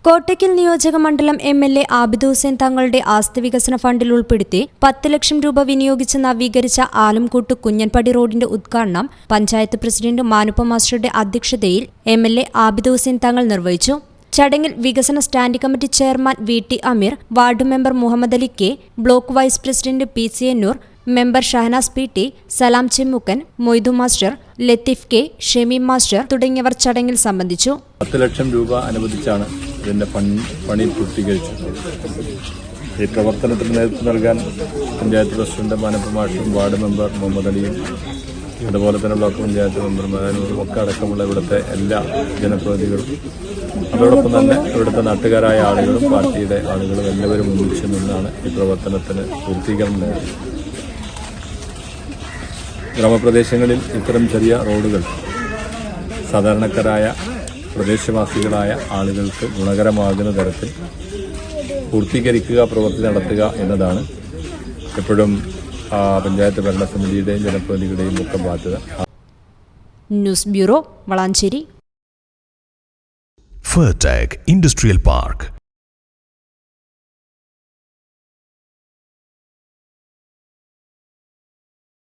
കോട്ടയ്ക്കൽ നിയോജക മണ്ഡലം എം.എൽ.എ. ആബിദ് ഹുസൈൻ തങ്ങളുടെ ആസ്തി വികസന ഫണ്ടിൽ ഉൾപ്പെടുത്തി 10 ലക്ഷം രൂപ വിനിയോഗിച്ച് നവീകരിച്ച ആലംകൂട്ട് കുഞ്ഞൻപടി റോഡിന്റെ ഉദ്ഘാടനം പഞ്ചായത്ത് പ്രസിഡന്റ് മാനുപ്പ മാസ്റ്ററുടെ അധ്യക്ഷതയിൽ എം.എൽ.എ. ആബിദ് ഹുസൈൻ തങ്ങൾ നിർവഹിച്ചു. ചടങ്ങിൽ വികസന standing committee chairman VT. Ameer, ward member Muhammad Ali K, block vice president PC. Ennoor, member Shahanas PT, Salam Chemmukkan, Moidu master, Latheef K, Shameem master തുടങ്ങിയവർ ചടങ്ങിൽ സംബന്ധിച്ചു. 10 ലക്ഷം രൂപ അനുവദിച്ചാണ് ഇതിന്റെ പണി പൂർത്തീകരിച്ചിട്ടുള്ളത്. ഈ പ്രവർത്തനത്തിന് നേതൃത്വം നൽകാൻ പഞ്ചായത്ത് പ്രസിഡന്റ് മാനുപ്പ മാസ്റ്ററും വാർഡ് മെമ്പർ മുഹമ്മദ് അലിയും അതുപോലെ തന്നെ ബ്ലോക്ക് പഞ്ചായത്ത് മെമ്പർ മദാനൂറും ഒക്കെ അടക്കമുള്ള ഇവിടുത്തെ എല്ലാ ജനപ്രതിനിധികളും അതോടൊപ്പം തന്നെ ഇവിടുത്തെ നാട്ടുകാരായ ആളുകളും പാർട്ടിയുടെ ആളുകളും എല്ലാവരും ഒന്നിച്ചു നിന്നാണ് ഈ പ്രവർത്തനത്തിന് പൂർത്തീകരണം നേടുന്നത്. ഗ്രാമപ്രദേശങ്ങളിൽ ഇത്തരം ചെറിയ റോഡുകൾ സാധാരണക്കാരായ പ്രദേശവാസികളായ ആളുകൾക്ക് ഗുണകരമാകുന്ന തരത്തിൽ പൂർത്തീകരിക്കുക, പ്രവൃത്തി നടത്തുക എന്നതാണ് എപ്പോഴും പഞ്ചായത്ത് ഭരണസമിതിയുടെയും ജനപ്രതിനിധികളുടെയും ഒക്കെ ബാധ്യത. News bureau, Valanchery. Fertech industrial park.